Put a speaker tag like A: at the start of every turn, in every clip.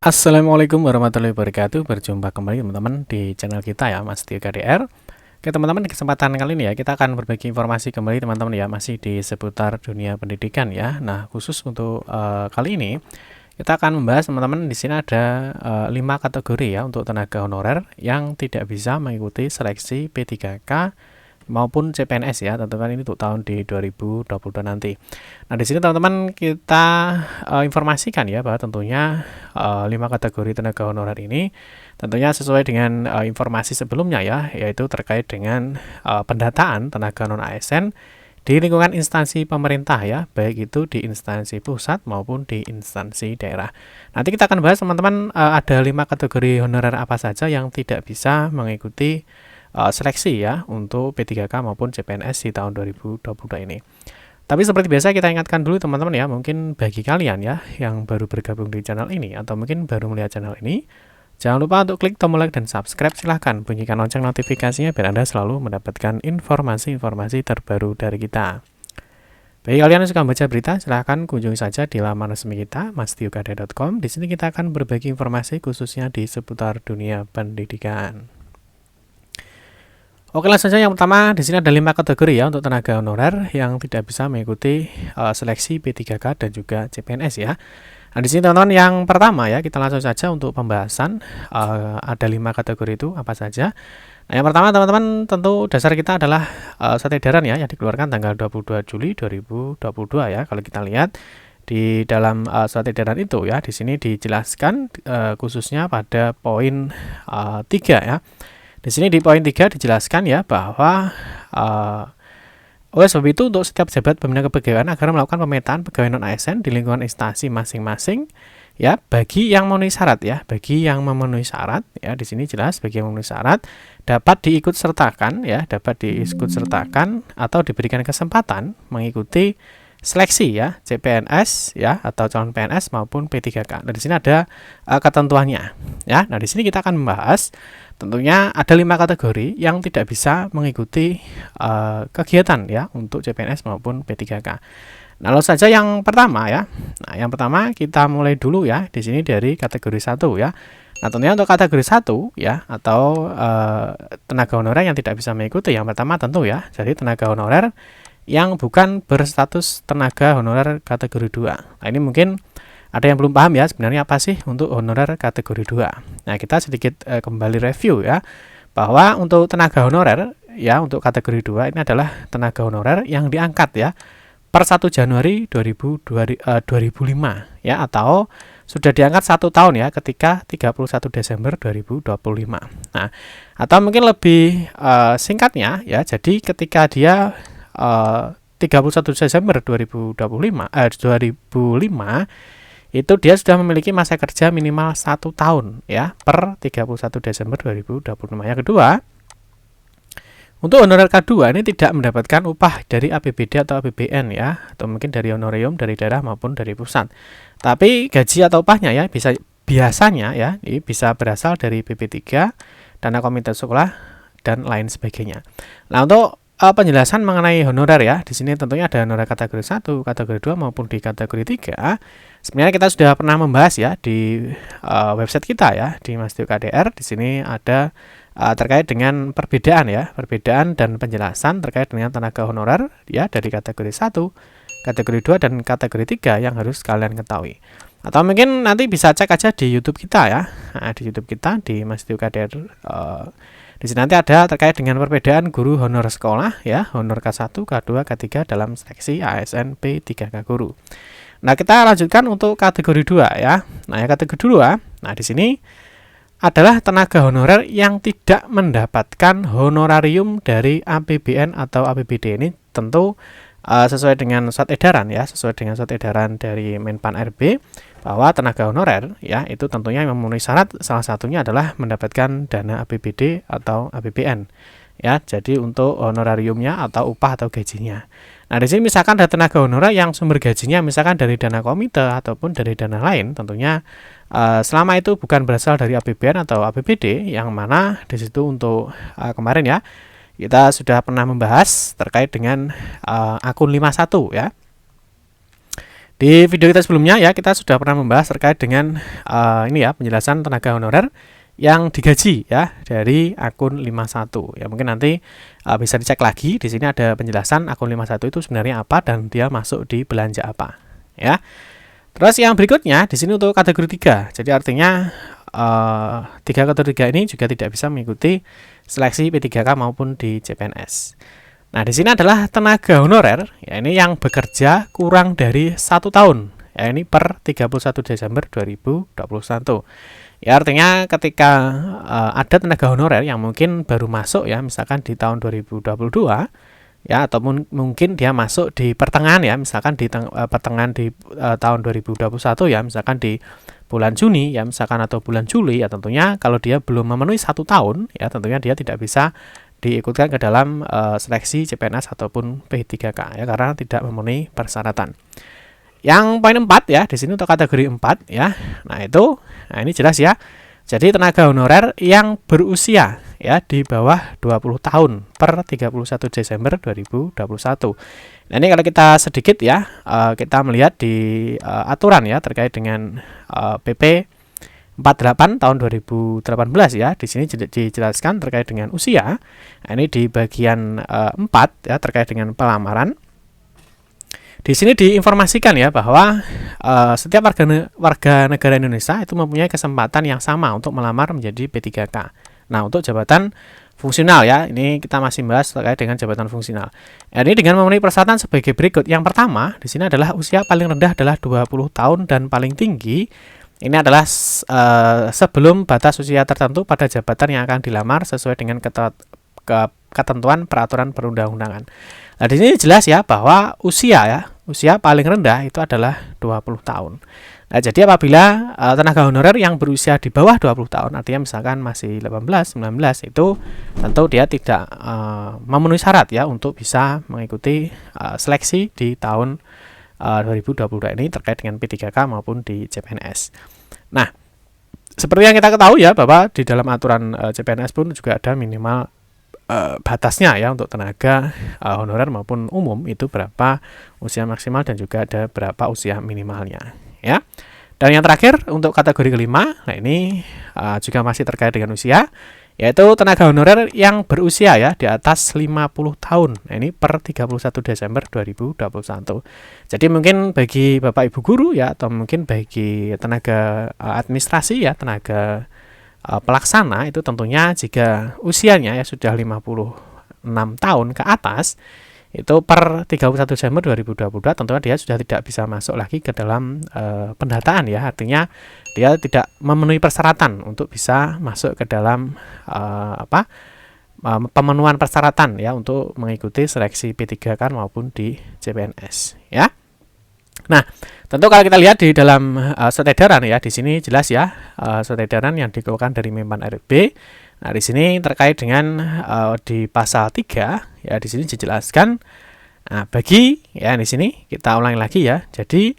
A: Assalamualaikum warahmatullahi wabarakatuh. Berjumpa kembali teman-teman di channel kita ya, Mas Tio KDR. Oke teman-teman, di kesempatan kali ini ya kita akan berbagi informasi kembali teman-teman ya, masih di seputar dunia pendidikan ya. Nah khusus untuk kali ini kita akan membahas teman-teman, di sini ada 5 kategori ya untuk tenaga honorer yang tidak bisa mengikuti seleksi P3K maupun CPNS ya, tentukan ini untuk tahun di 2022 nanti. Nah, di sini teman-teman kita informasikan ya bahwa tentunya 5 kategori tenaga honorer ini tentunya sesuai dengan informasi sebelumnya ya, yaitu terkait dengan pendataan tenaga non ASN di lingkungan instansi pemerintah ya, baik itu di instansi pusat maupun di instansi daerah. Nanti kita akan bahas teman-teman ada 5 kategori honorer apa saja yang tidak bisa mengikuti seleksi ya untuk P3K maupun CPNS di tahun 2022 ini. Tapi seperti biasa kita ingatkan dulu teman-teman ya, mungkin bagi kalian ya yang baru bergabung di channel ini atau mungkin baru melihat channel ini, jangan lupa untuk klik tombol like dan subscribe, silahkan bunyikan lonceng notifikasinya biar Anda selalu mendapatkan informasi-informasi terbaru dari kita. Bagi kalian yang suka membaca berita, silahkan kunjungi saja di laman resmi kita, mastiukade.com. Di sini kita akan berbagi informasi khususnya di seputar dunia pendidikan. Oke, langsung saja yang pertama, di sini ada 5 kategori ya untuk tenaga honorer yang tidak bisa mengikuti seleksi P3K dan juga CPNS ya. Nah, di sini teman-teman yang pertama ya, kita langsung saja untuk pembahasan ada 5 kategori itu apa saja. Nah, yang pertama teman-teman tentu dasar kita adalah surat edaran ya yang dikeluarkan tanggal 22 Juli 2022 ya. Kalau kita lihat di dalam surat edaran itu ya, di sini dijelaskan khususnya pada poin 3 ya. Di sini di poin 3 dijelaskan ya bahwa oleh sebab itu untuk setiap jabat pembina kepegawaian agar melakukan pemetaan pegawai non ASN di lingkungan instansi masing-masing ya, bagi yang memenuhi syarat ya, bagi yang memenuhi syarat ya, di sini jelas bagi yang memenuhi syarat dapat diikut sertakan ya, dapat diikut sertakan atau diberikan kesempatan mengikuti seleksi ya, CPNS ya atau calon PNS maupun P3K. Nah, di sini ada ketentuannya ya. Nah, di sini kita akan membahas tentunya ada 5 kategori yang tidak bisa mengikuti kegiatan ya untuk CPNS maupun P3K. Nah, lalu saja yang pertama ya. Nah, yang pertama kita mulai dulu ya. Di sini dari kategori 1 ya. Nah, tentunya untuk kategori 1 ya atau tenaga honorer yang tidak bisa mengikuti, yang pertama tentu ya, jadi tenaga honorer yang bukan berstatus tenaga honorer kategori 2. Nah, ini mungkin ada yang belum paham ya sebenarnya apa sih untuk honorer kategori 2. Nah, kita sedikit kembali review ya, bahwa untuk tenaga honorer ya untuk kategori 2 ini adalah tenaga honorer yang diangkat ya per 1 Januari 2005 ya, atau sudah diangkat 1 tahun ya ketika 31 Desember 2025. Nah, atau mungkin lebih singkatnya ya, jadi ketika dia 31 Desember 2005 itu dia sudah memiliki masa kerja minimal 1 tahun ya per 31 Desember 2025. Yang kedua, untuk honorer K2 ini tidak mendapatkan upah dari APBD atau APBN ya, atau mungkin dari honorium dari daerah maupun dari pusat. Tapi gaji atau upahnya ya biasanya ya ini bisa berasal dari PP3, dana komite sekolah dan lain sebagainya. Nah, untuk penjelasan mengenai honorer ya, di sini tentunya ada honorer kategori 1, kategori 2 maupun di kategori 3. Sebenarnya kita sudah pernah membahas ya di website kita ya, di Mas Tio KDR. Di sini ada terkait dengan perbedaan ya, perbedaan dan penjelasan terkait dengan tenaga honorer ya dari kategori 1, kategori 2 dan kategori 3 yang harus kalian ketahui. Atau mungkin nanti bisa cek aja di YouTube kita ya. Nah, di YouTube kita di Mas Tio KDR. Di sini nanti ada terkait dengan perbedaan guru honor sekolah ya, honor K1, K2, K3 dalam seleksi ASN P3K guru. Nah, kita lanjutkan untuk kategori 2 ya. Nah, yang kategori 2, nah di sini adalah tenaga honorer yang tidak mendapatkan honorarium dari APBN atau APBD. Ini tentu sesuai dengan surat edaran ya, sesuai dengan surat edaran dari Menpan RB bahwa tenaga honorer ya itu tentunya memenuhi syarat, salah satunya adalah mendapatkan dana APBD atau APBN ya. Jadi untuk honorariumnya atau upah atau gajinya. Nah, di sini misalkan ada tenaga honorer yang sumber gajinya misalkan dari dana komite ataupun dari dana lain, tentunya selama itu bukan berasal dari APBN atau APBD, yang mana di situ untuk kemarin ya kita sudah pernah membahas terkait dengan akun 51 ya. Di video kita sebelumnya ya, kita sudah pernah membahas terkait dengan ini ya, penjelasan tenaga honorer yang digaji ya dari akun 51. Ya mungkin nanti bisa dicek lagi. Di sini ada penjelasan akun 51 itu sebenarnya apa dan dia masuk di belanja apa ya. Terus yang berikutnya di sini untuk kategori 3. Jadi artinya 3 kategori 3 ini juga tidak bisa mengikuti seleksi P3K maupun di CPNS. Nah, di sini adalah tenaga honorer, ya ini yang bekerja kurang dari 1 tahun, ya ini per 31 Desember 2021. Ya artinya ketika ada tenaga honorer yang mungkin baru masuk ya, misalkan di tahun 2022, ya ataupun mungkin dia masuk di pertengahan ya, misalkan di pertengahan di tahun 2021 ya, misalkan di bulan Juni ya misalkan atau bulan Juli ya, tentunya kalau dia belum memenuhi 1 tahun ya tentunya dia tidak bisa diikutkan ke dalam seleksi CPNS ataupun P3K ya karena tidak memenuhi persyaratan. Yang poin 4 ya di sini untuk kategori 4 ya. Nah ini jelas ya. Jadi tenaga honorer yang berusia ya di bawah 20 tahun per 31 Desember 2021. Nah, ini kalau kita sedikit ya, kita melihat di aturan ya terkait dengan PP 48 tahun 2018 ya. Di sini dijelaskan terkait dengan usia. Nah, ini di bagian 4 ya terkait dengan pelamaran. Di sini diinformasikan ya bahwa setiap warga negara Indonesia itu mempunyai kesempatan yang sama untuk melamar menjadi P3K. Nah, untuk jabatan fungsional ya, ini kita masih bahas terkait dengan jabatan fungsional. Ini dengan memenuhi persyaratan sebagai berikut. Yang pertama, di sini adalah usia paling rendah adalah 20 tahun dan paling tinggi ini adalah sebelum batas usia tertentu pada jabatan yang akan dilamar sesuai dengan ketentuan peraturan perundang-undangan. Nah, di sini jelas ya bahwa usia paling rendah itu adalah 20 tahun. Nah, jadi apabila tenaga honorer yang berusia di bawah 20 tahun, artinya misalkan masih 18, 19, itu tentu dia tidak memenuhi syarat ya untuk bisa mengikuti seleksi di tahun 2022 ini terkait dengan P3K maupun di CPNS. Nah, seperti yang kita ketahui ya bahwa di dalam aturan CPNS pun juga ada minimal batasnya ya untuk tenaga honorer maupun umum itu berapa usia maksimal dan juga ada berapa usia minimalnya ya. Dan yang terakhir untuk kategori kelima, nah ini juga masih terkait dengan usia, yaitu tenaga honorer yang berusia ya di atas 50 tahun. Nah, ini per 31 Desember 2021. Jadi mungkin bagi Bapak Ibu guru ya atau mungkin bagi tenaga administrasi ya, tenaga pelaksana itu tentunya jika usianya ya sudah 56 tahun ke atas itu per 31 Desember 2022 tentunya dia sudah tidak bisa masuk lagi ke dalam pendataan ya, artinya dia tidak memenuhi persyaratan untuk bisa masuk ke dalam pemenuhan persyaratan ya untuk mengikuti seleksi P3K maupun di CPNS ya. Nah, tentu kalau kita lihat di dalam surat edaran ya, di sini jelas ya surat edaran yang dikeluarkan dari Menpan RB. Nah, di sini terkait dengan di pasal 3 ya, di sini dijelaskan bagi ya di sini kita ulangi lagi ya. Jadi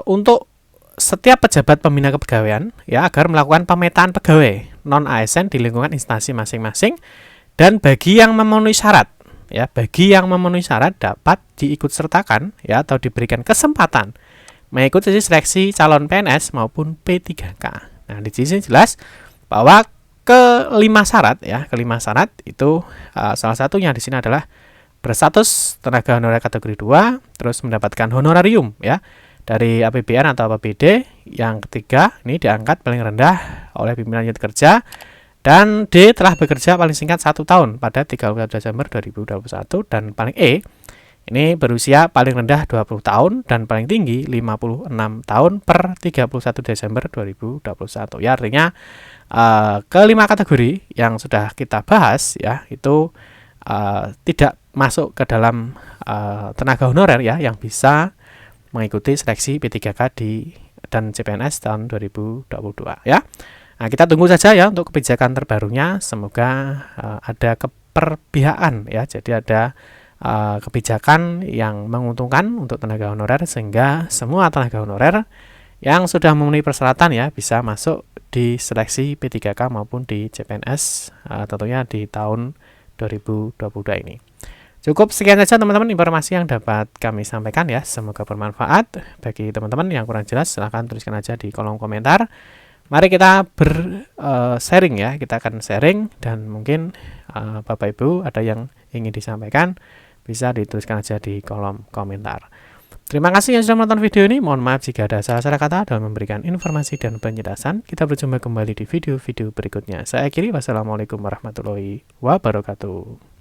A: untuk setiap pejabat pembina kepegawaian ya agar melakukan pemetaan pegawai non ASN di lingkungan instansi masing-masing dan bagi yang memenuhi syarat ya, bagi yang memenuhi syarat dapat diikutsertakan ya atau diberikan kesempatan mengikuti seleksi calon PNS maupun P3K. Nah, di sini jelas bahwa kelima syarat itu salah satunya di sini adalah berstatus tenaga honorer kategori 2, terus mendapatkan honorarium ya dari APBN atau APBD. Yang ketiga ini diangkat paling rendah oleh pimpinan unit kerja. Dan D telah bekerja paling singkat 1 tahun pada 31 Desember 2021 dan paling E ini berusia paling rendah 20 tahun dan paling tinggi 56 tahun per 31 Desember 2021. Ya artinya kelima kategori yang sudah kita bahas ya itu tidak masuk ke dalam tenaga honorer ya yang bisa mengikuti seleksi P3K dan CPNS tahun 2022 ya. Nah, kita tunggu saja ya untuk kebijakan terbarunya. Semoga ada keperpihakan ya. Jadi ada kebijakan yang menguntungkan untuk tenaga honorer sehingga semua tenaga honorer yang sudah memenuhi persyaratan ya bisa masuk di seleksi P3K maupun di CPNS tentunya di tahun 2022 ini. Cukup sekian saja teman-teman informasi yang dapat kami sampaikan ya. Semoga bermanfaat. Bagi teman-teman yang kurang jelas silahkan tuliskan aja di kolom komentar. Mari kita sharing ya. Kita akan sharing dan mungkin Bapak Ibu ada yang ingin disampaikan bisa dituliskan aja di kolom komentar. Terima kasih yang sudah menonton video ini. Mohon maaf jika ada salah-salah kata dalam memberikan informasi dan penjelasan. Kita berjumpa kembali di video-video berikutnya. Saya akhiri. Wassalamualaikum warahmatullahi wabarakatuh.